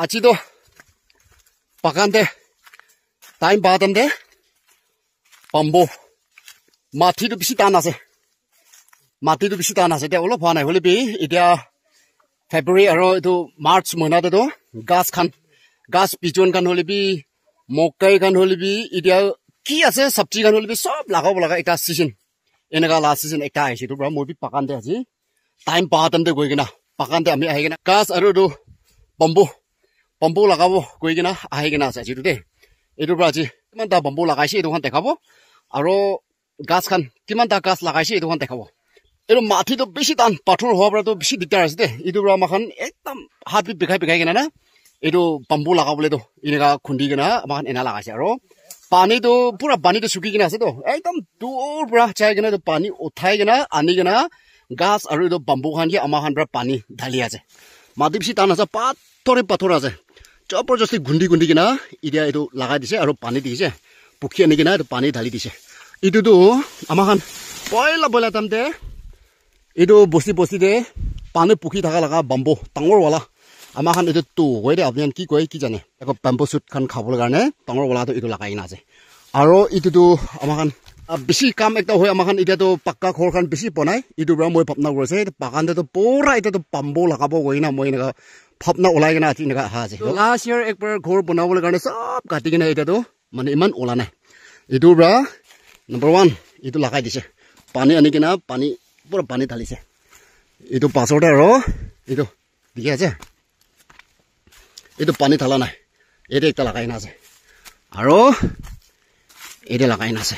아치도 바간데 타임 바던데 밤보 마티도 비슷 안 하세 마티도 비슷 안 하세 대 올라 봐네 홀리비 이디야 February aro itu March monat itu gas pigeon kan holibi mokai kan holibi idia ki ase sabji kan holibi sob lagao ekta season enaka last season ekta aise tu bra mobi pakan de aji time badam de goigena pakan de ami ahigena gas aro tu bamboo lagabo goigena ahigena ase jitu de etu bra ji kiman ta bamboo lagaise etu kan dekhabo aro gas kan kiman ta gas lagaise etu kan dekhabo Itu mati tu bisi tan pathor hoa pra tu bisi diktar ase de itu bra makhan ekdam hat bi bekhai kena na itu bamboo lagabole tu ineka khundi kena makhan ena lagaise aro pani tu pura pani tu suki kena ase to ekdam dur bra chai kena tu pani uthai kena ani kena gas aru itu bamboo khan ki amakhan bra pani dhali ase mati bisi tan ase pathor ase jabarjasti gundi kena idia itu lagai dise aru pani dise pukhi ani kena itu pani dhali dise itu tu amakhan boila tamde Itu bosti de pani pukhi thaka laga bamboo tangor wala ama khan etu tu hoide apnian ki koi ki jane eko bamboo shoot khan khabol garne tangor wala to etu lagai na ase aro itu tu ama khan bisi kam ekta hoi ama khan ita to pakka khor khan bisi bonai itu bra moi phapna gorse pakan de to pura ita to bamboo lagabo goina moi naga phapna olai gena ati naga ha ase last year ekbar khor banawol garne sab kati gena ita to mane iman ola nai itu bra number 1 itu lagai dise pani ani gena pani pura pani dhalise itu pasorde aro itu dikhi ase itu pani dhala nai ete ekta lagai na ase aro ete lagai na ase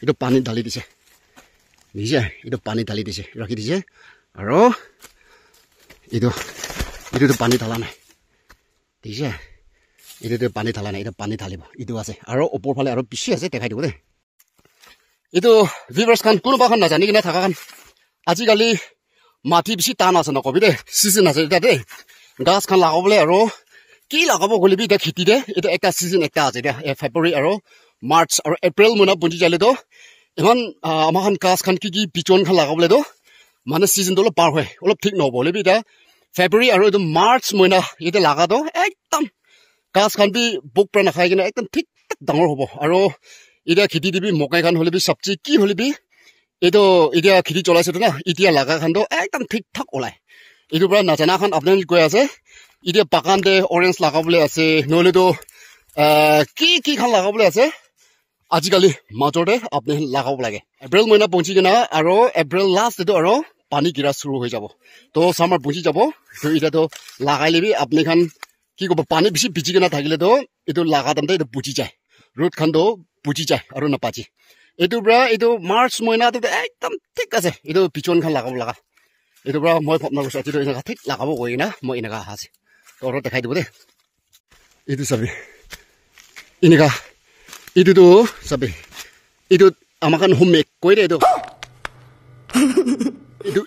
itu pani dhali dise dikhiase itu pani dhali dise rakhi dise aro itu pani dhala nai dikhiase itu pani dhala nai itu pani dhalibo itu ase aro opor phale aro bishi ase dekhai dibo de itu viewers kan kunuba khan najani kena thaka kan আজিকালি মাটি বেছি টান আছে নকবি দে সিজন আছে এটা দে গাছ খান লাগাবলে আৰু কি লাগাব গলিবি এটা খেতি দে এটা একটা সিজন একটা আছে দে ফেব্ৰুৱাৰী আৰু মাৰ্চ আৰু এপ্ৰিল মনা বুজি যালে তো ইমান আমাখান গাছ খান কি বিচন খান লাগাবলে তো মানে সিজনটো অলপ পাৰ হয় অলপ ঠিক নহব গলিবি এটা ফেব্ৰুৱাৰী আৰু এটা মাৰ্চ মহিনা এটা লাগা তো একদম গাছ খান বি বুক পৰা নাখাই কিনে একদম ঠিক ডাঙৰ হ'ব আৰু এটা খেতি দিবি মকাই খান হলিবি সবজি কি হলিবি itu idia khiti cholaise tu na idia laga khan do ekdam thik thak olai itu pra najana khan apnal koi ase idia bagan de orange lagabole ase nole do ki khan lagabole ase ajikali majorde apne lagab lage april moina ponchi gena aro april last to aro pani gira shuru hoi jabo to summer ponchi jabo to ida to lagai lebi apne khan ki ko pani bisi biji gena thakile to itu laga dam de buji jai root khan do buji jai aro na paji itu bra itu March moina tu ekdam thik ase itu pichon khan lagab laga itu bra moi phapna gosa itu ina thik lagabo goina moi ina ga hase to ro dekhai dibo de itu sabi inika itu tu sabi itu amakan homemade koi de itu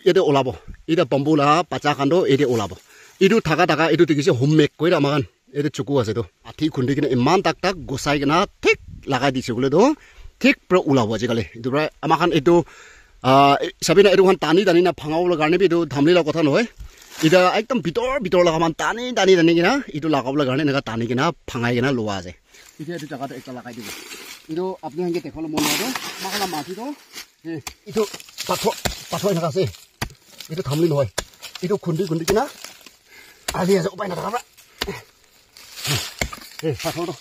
itu olabo itu bamboo la pacha khan do ede olabo itu thaka itu dikise homemade koi amakan itu chuku ase to athi khundi kina iman tak gosai kina thik lagai dise gole do ঠিক প্ৰ উলাব আজিকালি ইটো প্ৰায় আমাখান এইটো সাবিনা এইটো টানি না ভাঙাবলৈ কাৰণে এইটো ধামলিলা কথা নহয় এটা একদম ভিতৰ লগামান টানি কিনা এইটো লগাবলৈ কাৰণে এনেকা টানি কিনা ভাঙাই কিনা লোৱা আছে এতিয়া এইটো জাগাত একটা লগাই দিব এইটো আপুনি হেংগে দেখলৈ মন হয় মাখানা মাটিটো এইটো পাথৰ এনেকা আছে এইটো ধামলি নহয় এইটো খুন্দি কিনা আজি আছে উপায় নাথাকা পাথৰটো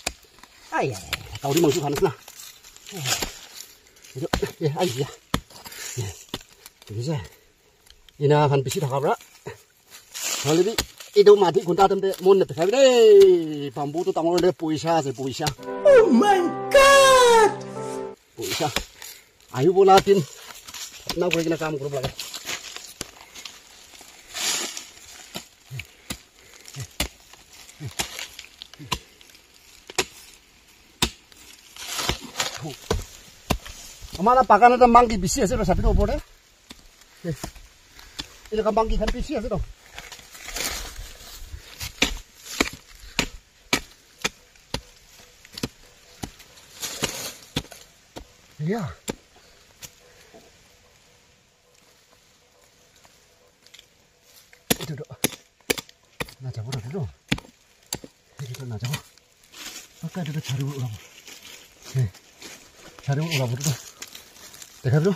কাউৰী মাংস খান না itu ai ya bisa ina kan bisi thaka bra holibi itu mati gunta tamde mon ne thai dei bambu tu tangor de puisa oh my god puisa ayu bola tin na koi kina kam kuru laga Amana pakan ada mangki bisi ase sapi to opor de ini kan mangki kan bisi ase to ya itu do na jabo do না যাও আকা এটা ছাড়ি উড়াবো হ্যাঁ ছাড়ি উড়াবো তো দেখা দিও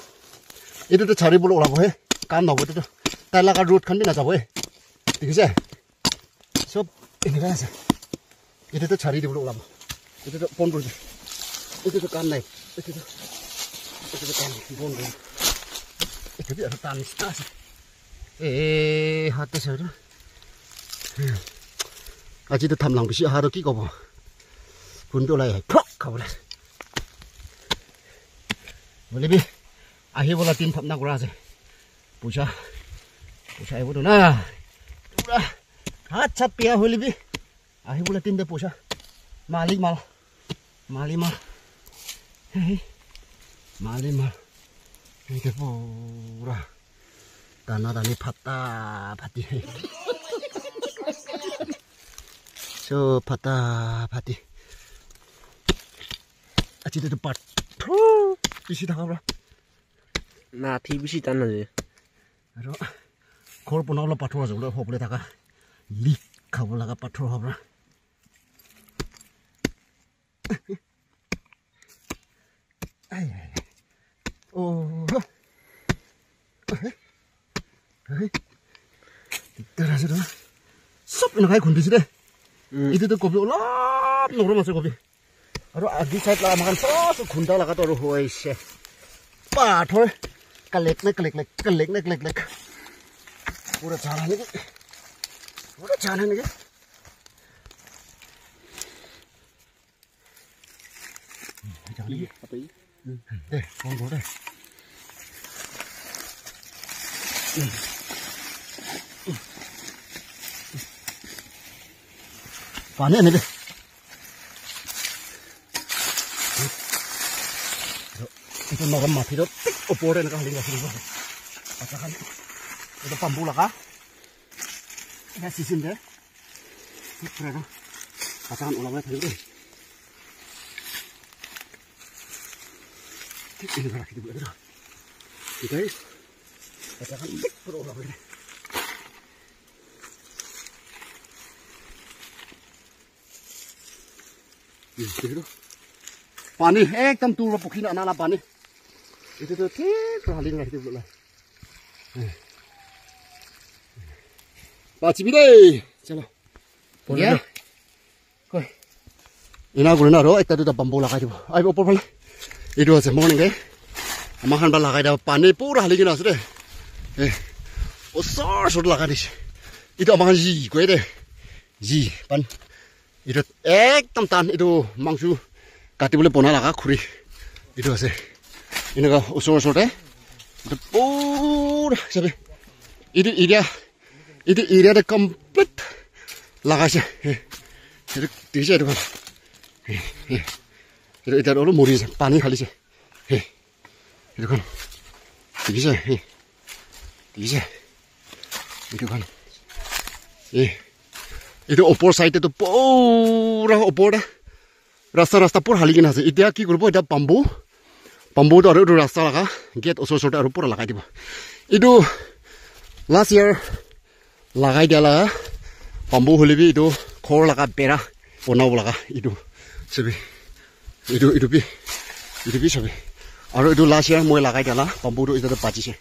এটা তো ছাড়ি বলে উড়াবো হে কাম নহব তো তাই লাগা রোড খান না যাব হে দেখিছে সব এনেকা আছে এটা তো ছাড়ি দিব উড়াবো এটা তো বন্ধ করে এটা তো কাম নাই এটা তো কাম বন্ধ করে এটা তো টান আছে হাতে ছাড়ো আজি তো থামলাং বেশি হারো কি কব গুণটো ওলাই ফক খাবলৈ বুলিবি আহিবলা তিন ভাবনা কৰা আছে পইচা আহিবতো না পুৰা হাত চাত পিয়া হলিবি আহিবলা তিনটা পইচা মালিক মাল এইটো পুৰা দানা দানি ফাটা ফাটি So patah-patih. Aci itu depan. Bisi tak apa? Nanti bisi tanah je. Aduh, kalau pun Allah patrol aja, udah boleh tak? Lik kau laga patrol apa? Oh, terasa dah. Sop nak kaya kundi sih deh. Itu tuh kopi ulap, nongkrong masuk kopi. Aduh, adi saya telah makan sos, gunda lah kata aduh, woi sih. Patrol, kelek. Udah jalan nih. Jangan lagi, apa ini? Deh, kongko deh. Panen nih deh. Itu noram mati dot. Oporen kah lingkas ini. Pacakan. Itu pambu lah kah? Ya sisin deh. Keren. Pacakan ulangnya tadi deh. Ini berapa kita buat dah. Guys. Pacakan berulang ini. Itu पानी एकदम तुर पुखिन अनाला पानी itu tuh ठीक haling lah itu lah पाची भी दे चलो ya koi ina guna ro ekta tuh bambu lagai dibo ai opor phale itu ase morning ke amahan ba lagai da pani pura haling na ase de osor sor lagai dis itu amahan ji koi de ji pan itu ekdom tan itu mangsu kati boleh pona laga khuri itu ase inaga usor deh itu pura sabe itu area deh complete laga sih itu bisa itu kan itu orang muri sih pani kali sih itu kan bisa itu kan itu opor side itu pura opor deh rasta pura haligin ase itu ki korbo itu bambu itu aru rasta laga gate osor aru pura lagai dibo itu last year lagai dia laga bambu holibi itu khor laga bera ponau laga itu sabi itu bi sabi aru itu last year moi lagai dia la bambu itu pachi se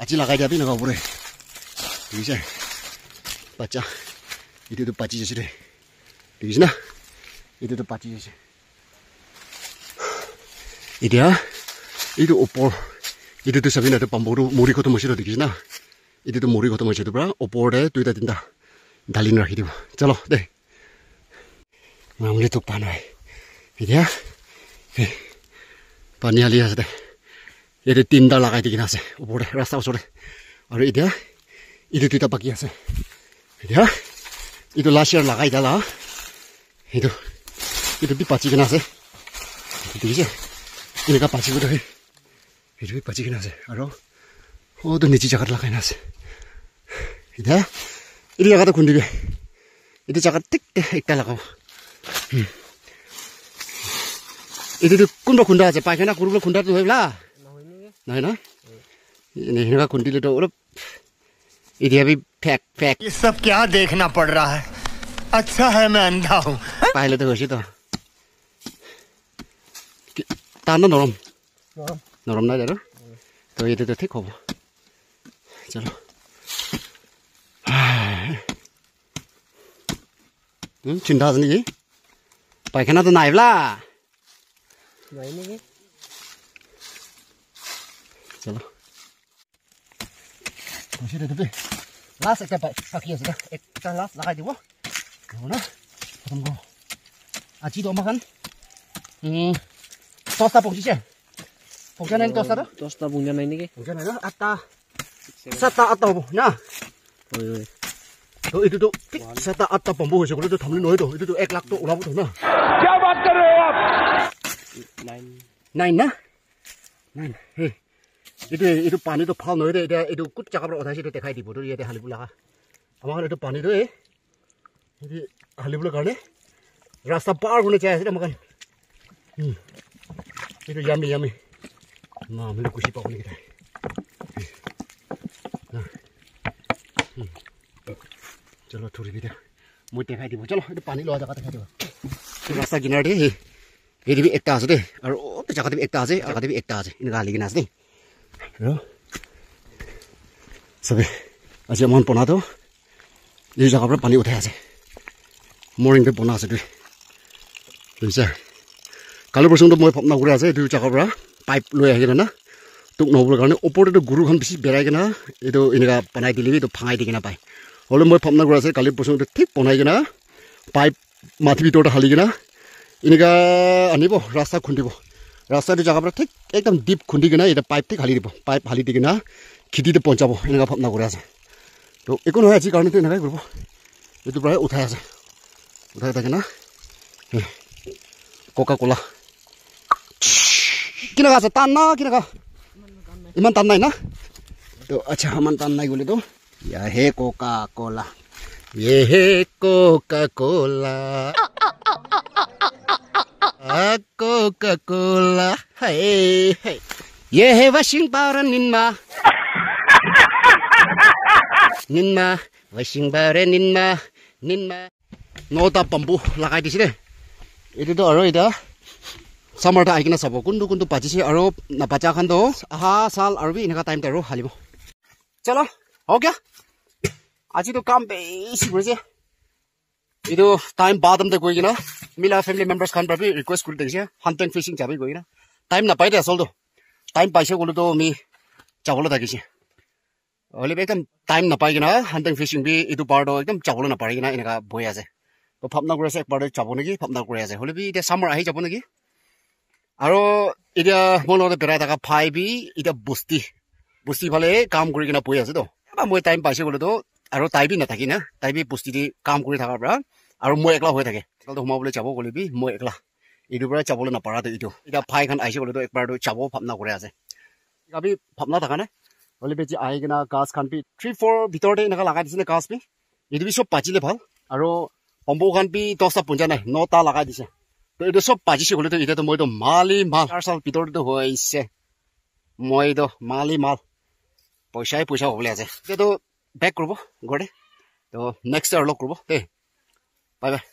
aji lagai dia bi naga pure bisa baca itu pachi se deh bisa na itu pachi se itu opor itu sabi na bambu muri koto masih ada di sana itu muri koto masih ada bra opor deh tu itu tinta dalin rakhi dibo chalo deh namle tu panai itu pani ali ase deh itu tinta lagai di kena ase opor deh rasta osor deh aru itu kita baki ase itu last year lagai dala itu bi pachi kena ase itu bisa ini ka pachi udah itu bi pachi kena ase aru oh tu nichi jagat lagai ase itu jagat kundi be itu jagat tik deh ekta lagau itu tu kunda aja pakai na kurung kunda tu lah nah ini का कुंडी ले तो और ये भी फेंक ये सब क्या देखना पड़ रहा है अच्छा है मैं अंधा हूँ পাইলে তো হইছে তো টান না নরম নরম না জানো তো এটা তো ঠিক হবে চলো চিন্তা আছে নাকি পায়খানা তো নাইবলা নাই নেকি চলো খুশি রে দেবে লাস্ট একটা বাকি আছে একটা লাস্ট লাগাই দিব না খতম করো আজি তো মাখান দশটা পৌঁছিছে পৌঁছা নাই দশটা 10টা পুঞ্জা নাই নেকি পৌঁছা নাই না 8টা 7টা 8টা হ'ব না হয় হয় তো এইটো 7টা 8টা পম্প হৈছে গলে তো থামলি নহয় তো এইটো 1 লাখ তো ওলাব তো না क्या बात कर रहे हो आप 9 না 9 হে এইটো পানীটো ফাল নহয় দে এইটো কুট জাগাৰ উঠাইছে তো দেখাই দিব তো ইয়াতে হালিব লাগা আমাৰ এইটো পানীটো এই হালিবলৈ কাৰণে ৰাস্তা পাৰ কৰি চাই আছে আমাক এইটো ইয়ামি না আমি খুশি পাব নেকি তাই চলো থৰি বিদা মই দেখাই দিব চলো এইটো পানী লোৱা জাগা দেখাই দিব ৰাস্তা কিনাৰতে এই দিবি একটা আছে দে আৰু ও জাগা দিবি একটা আছে জাগা দিবি একটা আছে এনেকা হালি কিনা আছে দেই সবে আজি মন পনাটো এই জায়গাৰ পৰা পানী উঠাই আছে মৰ্নিংতে বনা আছে তুই বুজিছা কালি পৰ্যন্ত মই ভাবনা কৰি আছে এইটো জায়গাৰ পৰা পাইপ লৈ আহি কিনে না তোক নহ'বৰ কাৰণে ওপৰতে গুৰুখন বেছি বেৰাই কিনে এইটো এনেকুৱা বনাই দিলে এইটো ভাঙাই দি কিনে পায় হ'লে মই ভাবনা কৰি আছে কালি পৰ্যন্ত ঠিক বনাই কিনে পাইপ মাটিৰ ভিতৰতে হালি কিনে এনেকুৱা আনিব ৰাস্তা খুন্দিব ৰাস্তাটো জায়গাৰ পৰা ঠিক একদম ডিপ খুন্দি কিনে এটা পাইপ ঠিক হালি দিব পাইপ হালি দি কিনে খেতিতে পঞ্চাব এনেকুৱা ভাবনা কৰি আছে তো একো নহয় আজি কাৰণেতো এনেকুৱাই কৰিব এইটো প্ৰায় উঠাই আছে উঠাই থাকে না কোকা কোলা কেনেকুৱা আছে টান না কেনেকুৱা ইমান টান নাই না তো আচ্ছা ইমান টান নাই গ'লে তো হে কোকা কোলা হে কোকা কোলা কোকা কোলা হে washing powder ninma washing powder ninma nota pampu lagai disi de itu to aro ida summer ta aikina sabo kundu pachise aro na pacha khan to aha sal aro bi inaka time ta ro halibo chalo ho gya aji to kam beshi hoise itu time badam te goigina mila family members khan pra bi request kuri dekise hunting fishing jabi goina time na paide asol to time paise golo to mi chabolo thakise ole ekdam time na paigina hunting fishing bi itu bar do ekdam chabolo na parigina inaka boi ase to phapna kuri ase ekbar chabo naki phapna kuri ase hole bi ite summer ahi jabo naki aro ida mono berai taka phai bi ida busti phale kaam kuri kina boi ase to aba moi time paise golo to aro tai bi na thaki na tai bi busti di kaam kuri thakar pra aro moi ekla hoi thake kal to humabole jabo gole bi moi ekla idu pra chabole na para to itu ida phai khan aise gole to ekbar to chabo phapna kuri ase abi phapna thaka na hole be ji ai kina gas khan bi 3-4 bitor de naka lagai disine gas bi idu bi sob pachile bhal aro pombo khan bi 10ta punja nai 9ta lagai dise to itu sob pachise gole to ida to moi to mali mal 4 sal bitor to hoise moi to mali mal poisa hobole ase ida to back korbo gode to next year log korbo te bye bye